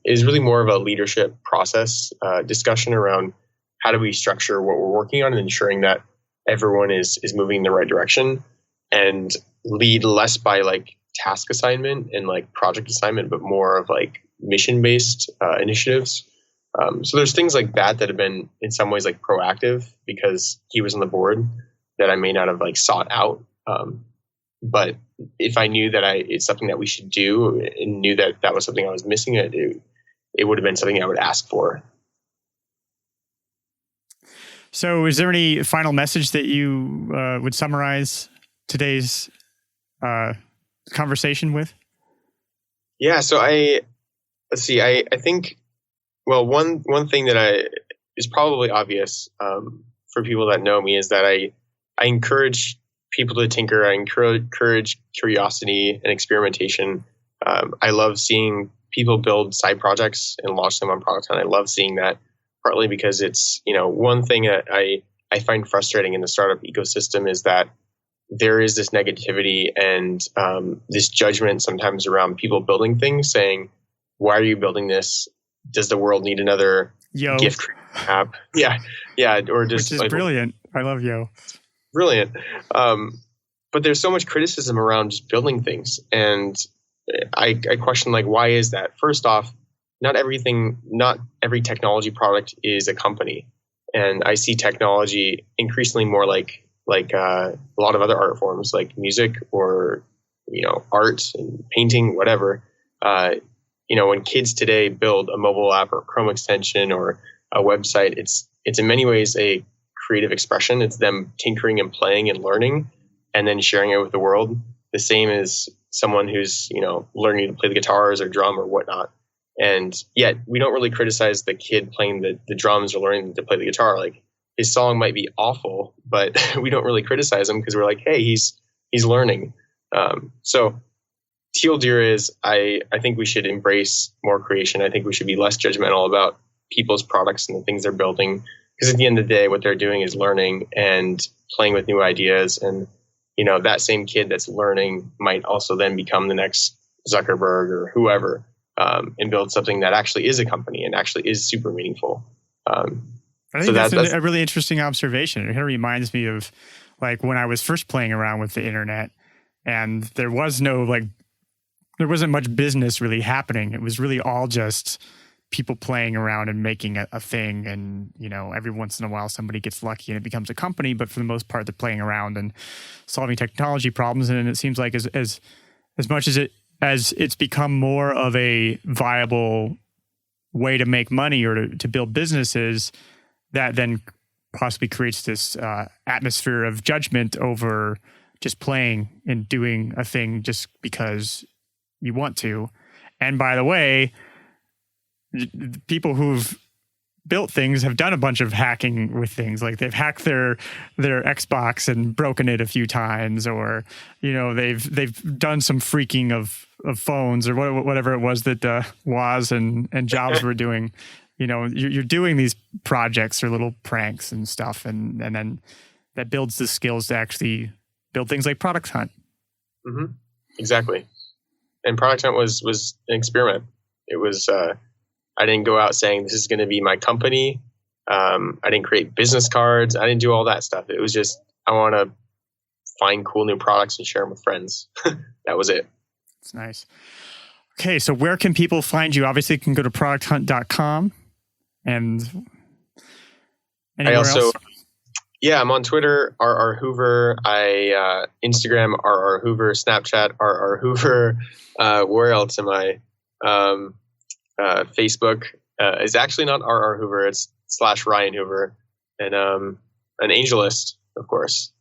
is really more of a leadership process discussion around how do we structure what we're working on and ensuring that everyone is moving in the right direction, and lead less by like task assignment and like project assignment, but more of like mission-based initiatives. So there's things like that have been in some ways like proactive because he was on the board that I may not have like sought out. But if I knew that it's something that we should do and knew that was something I was missing, it would have been something I would ask for. So is there any final message that you would summarize today's conversation with? Yeah. So I think, well, one thing that is probably obvious for people that know me is that I encourage people to tinker. I encourage curiosity and experimentation. I love seeing people build side projects and launch them on ProductHunt. I love seeing that, partly because it's, one thing that I find frustrating in the startup ecosystem is that there is this negativity and this judgment sometimes around people building things, saying, why are you building this? Does the world need another gift app? Yeah. Or just, which is like, brilliant. I love Yo. Brilliant. But there's so much criticism around just building things. And I question, like, why is that? First off, not every technology product is a company. And I see technology increasingly more like a lot of other art forms, like music or, art and painting, whatever. When kids today build a mobile app or a Chrome extension or a website, it's in many ways a creative expression. It's them tinkering and playing and learning and then sharing it with the world. The same as someone who's, learning to play the guitars or drum or whatnot. And yet we don't really criticize the kid playing the drums or learning to play the guitar. Like, his song might be awful, but we don't really criticize him because we're like, hey, he's learning. So Teal Deer is, I think we should embrace more creation. I think we should be less judgmental about people's products and the things they're building. Because at the end of the day, what they're doing is learning and playing with new ideas. And, that same kid that's learning might also then become the next Zuckerberg or whoever, and build something that actually is a company and actually is super meaningful. I think that's a really interesting observation. It kind of reminds me of like when I was first playing around with the internet and there wasn't much business really happening. It was really all just people playing around and making a thing. And, every once in a while somebody gets lucky and it becomes a company, but for the most part, they're playing around and solving technology problems. And it seems like as much as it's become more of a viable way to make money or to build businesses, that then possibly creates this atmosphere of judgment over just playing and doing a thing just because you want to. And by the way, people who've built things have done a bunch of hacking with things. Like they've hacked their Xbox and broken it a few times, or they've done some freaking of phones or whatever it was that Woz and Jobs were doing. You're doing these projects or little pranks and stuff, and then that builds the skills to actually build things like ProductHunt. Mm-hmm. Exactly. And ProductHunt was an experiment. It was, I didn't go out saying this is going to be my company. I didn't create business cards. I didn't do all that stuff. It was just, I want to find cool new products and share them with friends. That was it. That's nice. Okay. So where can people find you? Obviously you can go to producthunt.com and anywhere else? Yeah, I'm on Twitter, RR Hoover. I Instagram, RR Hoover. Snapchat, RR Hoover. Where else am I? Facebook is actually not RR Hoover. It's /Ryan Hoover. And an AngelList, of course.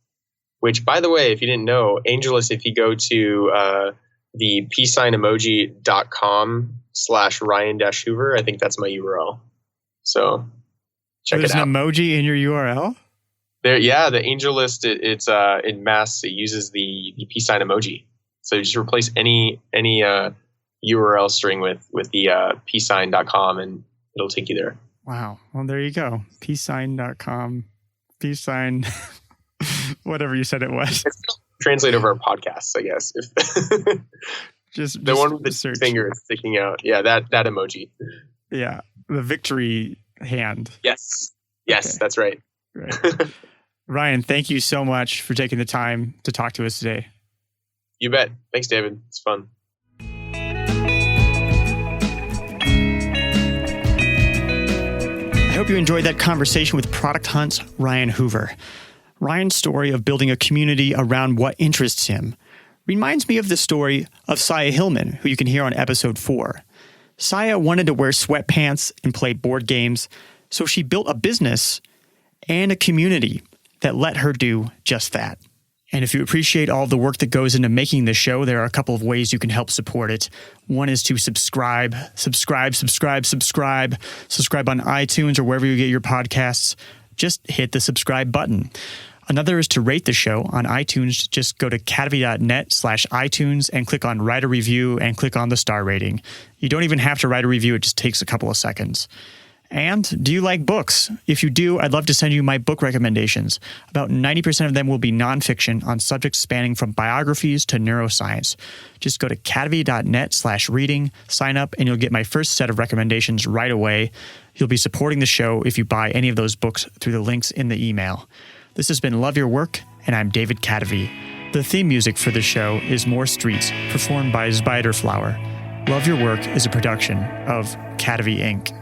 Which, by the way, if you didn't know, AngelList, if you go to the peacesignemoji.com /Ryan-Hoover, I think that's my URL. So check it out. There's an emoji in your URL? The AngelList, it's in Mass. It uses the peace sign emoji. So you just replace any URL string with the peacesign.com and it'll take you there. Wow. Well, there you go. Peacesign.com. Peace sign, whatever you said it was. It's translate over our podcasts, I guess. just the one with the search. finger sticking out. Yeah, that emoji. Yeah, the victory hand. Yes, okay. That's right. Right. Ryan, thank you so much for taking the time to talk to us today. You bet. Thanks, David. It's fun. I hope you enjoyed that conversation with ProductHunt's Ryan Hoover. Ryan's story of building a community around what interests him reminds me of the story of Saya Hillman, who you can hear on episode 4. Saya wanted to wear sweatpants and play board games, so she built a business and a community that let her do just that. And if you appreciate all the work that goes into making this show, there are a couple of ways you can help support it. One is to subscribe on iTunes or wherever you get your podcasts. Just hit the subscribe button. Another is to rate the show on iTunes. Just go to cadavy.net/iTunes and click on write a review and click on the star rating. You don't even have to write a review. It just takes a couple of seconds. And do you like books? If you do, I'd love to send you my book recommendations. About 90% of them will be nonfiction on subjects spanning from biographies to neuroscience. Just go to cadavy.net/reading, sign up, and you'll get my first set of recommendations right away. You'll be supporting the show if you buy any of those books through the links in the email. This has been Love Your Work, and I'm David Cadavy. The theme music for the show is More Streets, performed by Spiderflower. Love Your Work is a production of Cadavy Inc.